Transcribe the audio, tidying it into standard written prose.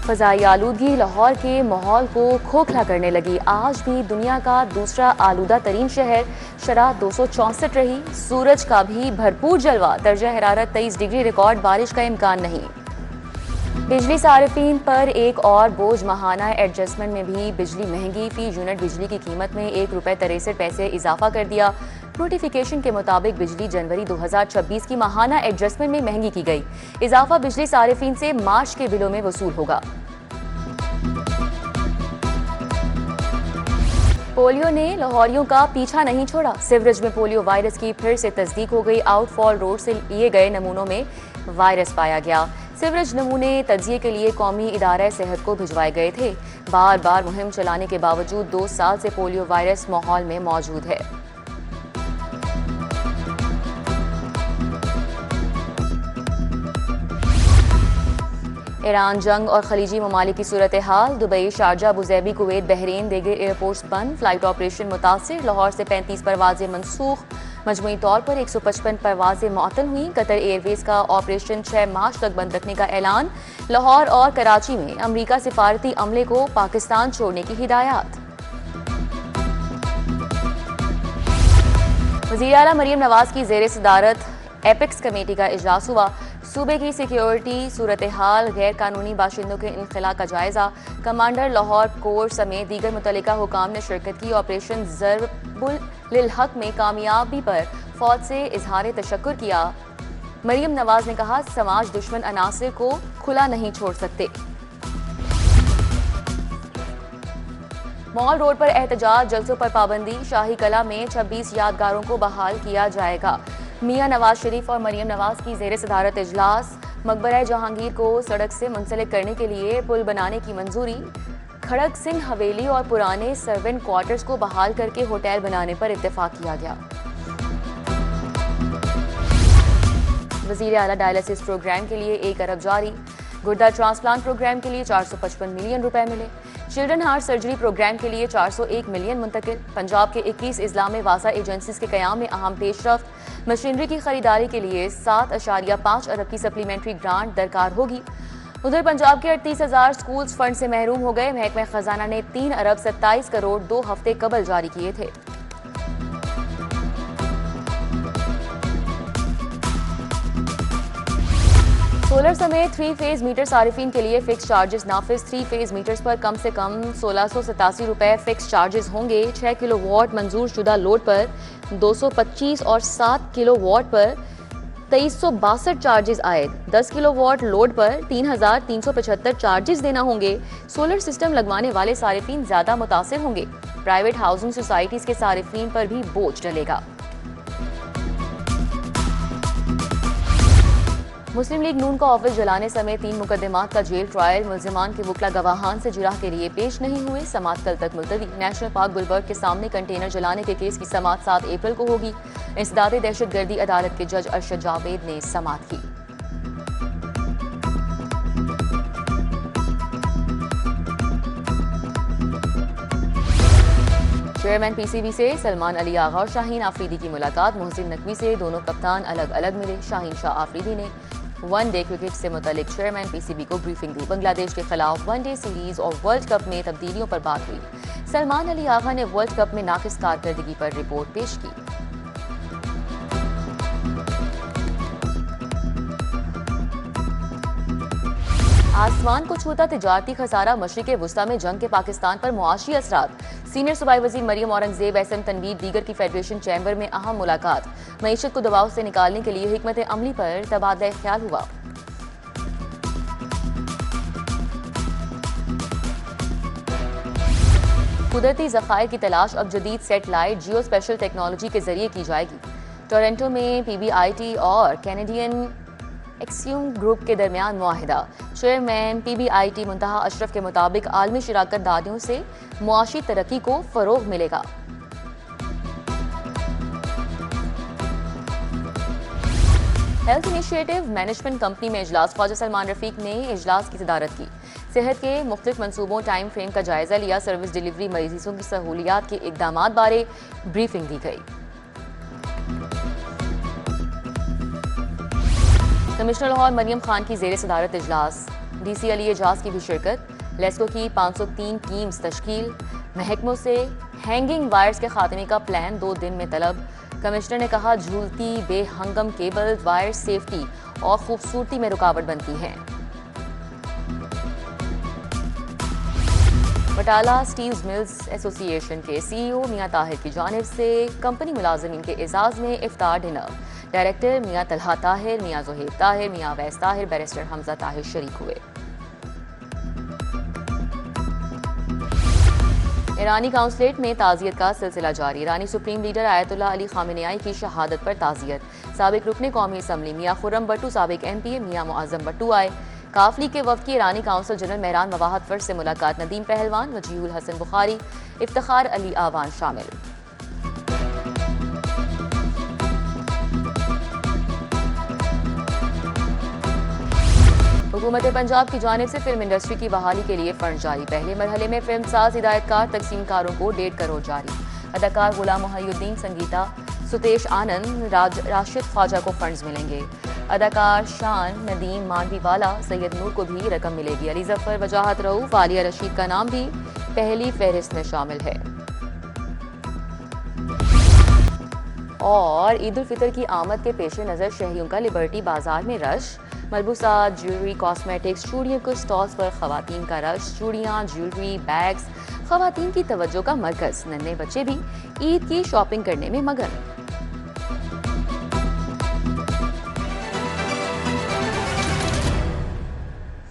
फ़ज़ाई आलूदगी लाहौर के माहौल को खोखला करने लगी। आज भी दुनिया का दूसरा आलूदा तरीन शहर शरह 264 रही। सूरज का भी भरपूर जलवा, दर्जा हरारत 23 डिग्री रिकॉर्ड, बारिश का इम्कान नहीं। बिजली सारिफीन पर एक और बोझ, माहाना एडजस्टमेंट में भी बिजली महंगी। फी यूनिट बिजली की कीमत में ₹1.63 इजाफा कर दिया। नोटिफिकेशन के मुताबिक बिजली जनवरी 2026 की माहाना एडजस्टमेंट में महंगी की गई। इजाफा बिजली सारिफीन से मार्च के बिलों में वसूल होगा। पोलियो ने लाहौरियों का पीछा नहीं छोड़ा। सिवरेज में पोलियो वायरस की फिर से तस्दीक हो गई। आउटफॉल रोड से लिए गए नमूनों में वायरस पाया गया। सिवरेज नमूने तजिए के लिए कौमी इदारा सेहत को भिजवाए गए थे। बार बार मुहिम चलाने के बावजूद 2 साल से पोलियो वायरस माहौल में मौजूद है। ईरान जंग और खलीजी ममालिक की सूरत हाल। दुबई, शारजा, अबूजैबी, कुवैत, बहरीन, दीगर एयरपोर्ट्स बंद। फ्लाइट ऑपरेशन मुतासिर। लाहौर से 35 परवाजें मनसूख। मजमूई तौर पर 155 परवाजें मुअत्तल हुई। कतर एयरवेज का ऑपरेशन 6 मार्च तक बंद रखने का ऐलान। लाहौर और कराची में अमरीका सिफारती अमले को पाकिस्तान छोड़ने की हिदायत। वज़ीर आला मरियम नवाज की ज़ेर सदारत एपेक्स कमेटी का इजलास हुआ। सूबे की सिक्योरिटी सूरत हाल, गैर कानूनी बाशिंदों के इनखला का जायजा। कमांडर लाहौर कोर समेत दीगर मुतल्लिका हुकाम ने शिरकत की। ऑपरेशन ज़रबुल लिल हक में कामयाबी पर फौज से इजहार तशक्कुर किया। मरियम नवाज ने कहा, समाज दुश्मन अनासिर को खुला नहीं छोड़ सकते। मॉल रोड पर एहतजाज, जलसों पर पाबंदी। शाही कला में 26 यादगारों को बहाल किया जाएगा। मियां नवाज शरीफ और मरियम नवाज की ज़ेर सदारत इजलास। मकबरा जहांगीर को सड़क से मुंसलिक करने के लिए पुल बनाने की मंजूरी। खड़क सिंह हवेली और पुराने सर्वेंट क्वार्टर्स को बहाल करके होटल बनाने पर इत्तेफाक किया गया। वज़ीर आला डायलिसिस प्रोग्राम के लिए 1 अरब जारी। गुर्दा ट्रांसप्लांट प्रोग्राम के लिए 455 मिलियन रुपए मिले। चिल्ड्रन हार्ट सर्जरी प्रोग्राम के लिए 401 मिलियन मुंतकिल। पंजाब के 21 अजला में वासा एजेंसीज के क़याम में अहम पेशरफ्त। मशीनरी की खरीदारी के लिए 7.5 अरब की सप्लीमेंट्री ग्रांट दरकार होगी। उधर पंजाब के 38,000 स्कूल्स फंड से महरूम हो गए। महकमा खजाना ने 3 अरब 27 करोड़ 2 हफ्ते कबल जारी किए थे। सोलर समेत 3 फेज मीटर सारिफीन के लिए फिक्स चार्जेस नाफिज। 3 फेज मीटर्स पर कम से कम 1687 रुपए फिक्स चार्जेस होंगे। 6 किलोवाट मंजूर शुदा लोड पर 225 और 7 किलोवाट पर 2362 चार्जेस आयद। 10 किलोवाट लोड पर 3375 चार्जेस देना होंगे। सोलर सिस्टम लगवाने वाले सारिफीन ज्यादा मुतासिर होंगे। प्राइवेट हाउसिंग सोसाइटीज के सारिफीन पर भी बोझ डलेगा। मुस्लिम लीग नून का ऑफिस जलाने समेत 3 मुकदमात का जेल ट्रायल। मुल्जिमान के वकला गवाहान से जिराह के लिए पेश नहीं हुए। समात कल तक मुलतवी। नेशनल पार्क गुलबर्ग के सामने कंटेनर जलाने के केस की समात 7 अप्रैल को होगी। इंसदाद दहशतगर्दी अदालत के जज अरशद जावेद ने समात की। चेयरमैन पीसीबी से सलमान अली आगा और शाहीन आफरीदी की मुलाकात। मोहसिन नकवी से दोनों कप्तान अलग अलग मिले। शाहीन शाह आफरीदी ने वनडे क्रिकेट से मुतल्लिक चेयरमैन पीसीबी को ब्रीफिंग दी। बांग्लादेश के खिलाफ वनडे सीरीज और वर्ल्ड कप में तब्दीलियों पर बात हुई। सलमान अली आगा ने वर्ल्ड कप में नाकिस कारकर्दगी पर रिपोर्ट पेश की। आसमान को छूता तिजारती खसारा। मशरिक़ वुस्ता में जंग के पाकिस्तान पर मुआशी असरात। सीनियर सूबाई वज़ीर मरियम औरंगजेब, एहसन तनवीर दीगर की फेडरेशन चैम्बर में अहम मुलाकात। मईशत को दबाव से निकालने के लिए हिकमत अमली पर तबादला ख्याल हुआ। कुदरती ज़खायर की तलाश अब जदीद सेटेलाइट जियो स्पेशल टेक्नोलॉजी के जरिए की जाएगी। टोरंटो में PBIT और कैनेडियन एक्सियम ग्रुप के दरमियान मुआहिदा। चेयरमैन PBIT मुंतहा अशरफ के मुताबिक आलमी शराकत दारियों से मुआशी तरक्की को फरोग मिलेगा। हेल्थ इनिशिएटिव मैनेजमेंट कंपनी में इजलास। ख्वाजा सलमान रफीक ने इजलास की सदारत की। सेहत के मुख्तलिफ मनसूबों, टाइम फ्रेम का जायजा लिया। सर्विस डिलीवरी, मरीजों की सहूलियात के इकदामात बारे ब्रीफिंग दी गई। कमिश्नर लाहौर मरियम खान की ज़ेर सदारत इजलास। डीसी अली एजाज की भी शिरकत। लेस्को की 503 टीम्स तश्कील। महकमों से हैंगिंग वायर्स के खात्मे का प्लान 2 दिन में तलब। कमिश्नर ने कहा झूलती बेहंगम केबल वायर सेफ्टी और खूबसूरती में रुकावट बनती हैं। बटाला स्टील मिल्स एसोसिएशन के सीईओ मियां ताहिर की जानिब से कंपनी मुलाजिमीन के एजाज में इफ्तार dinner. Director Mian Talha Tahir, Mian Zuhaib Tahir, Mian Awais Tahir, barrister Hamza Tahir शरीक हुए। ईरानी काउंसलेट में ताज़ियत का सिलसिला जारी। ईरानी supreme leader Ayatollah Ali Khamenei की शहादत पर ताज़ियत। साबिक रुकने कौमी असम्बली मियां खुर्रम भट्टू, साबिक एमपी मियां मुअज़्ज़म भट्टू आए। काफली के वफ्द की ईरानी काउंसिल जनरल मेहरान मवाहत फर्ज से मुलाकात। नदीम पहलवान, वजीहुल हसन बुखारी, इफ्तिखार अली आवान शामिल। हुकूमत पंजाब की जानिब से फिल्म इंडस्ट्री की बहाली के लिए फंड जारी। पहले मरहले में फिल्म साज, हिदायतकार, तकसीमकारों को 1.5 करोड़ जारी। अदाकार गुलाम मोहिउद्दीन, संगीता सुतेश आनंद, राशिद ख्वाजा को फंड्स मिलेंगे। अदाकार शान, नदीम, मानवीवाला, सैयद नूर को भी रकम मिलेगी। अली जफर, वजाहत रऊफ, आलिया रशीद का नाम भी पहली फहरिस्त में शामिल है। और ईद उल फितर की आमद के पेश नज़र शहरियों का लिबर्टी बाजार में रश। मलबूसात, ज्वेलरी, कॉस्मेटिक्स, चूड़ियों के स्टॉल्स पर खवातीन का रश। चूड़ियाँ, ज्वेलरी, बैग्स खवातीन की तवज्जो का मरकज। नन्हे बच्चे भी ईद की शॉपिंग करने में मगन।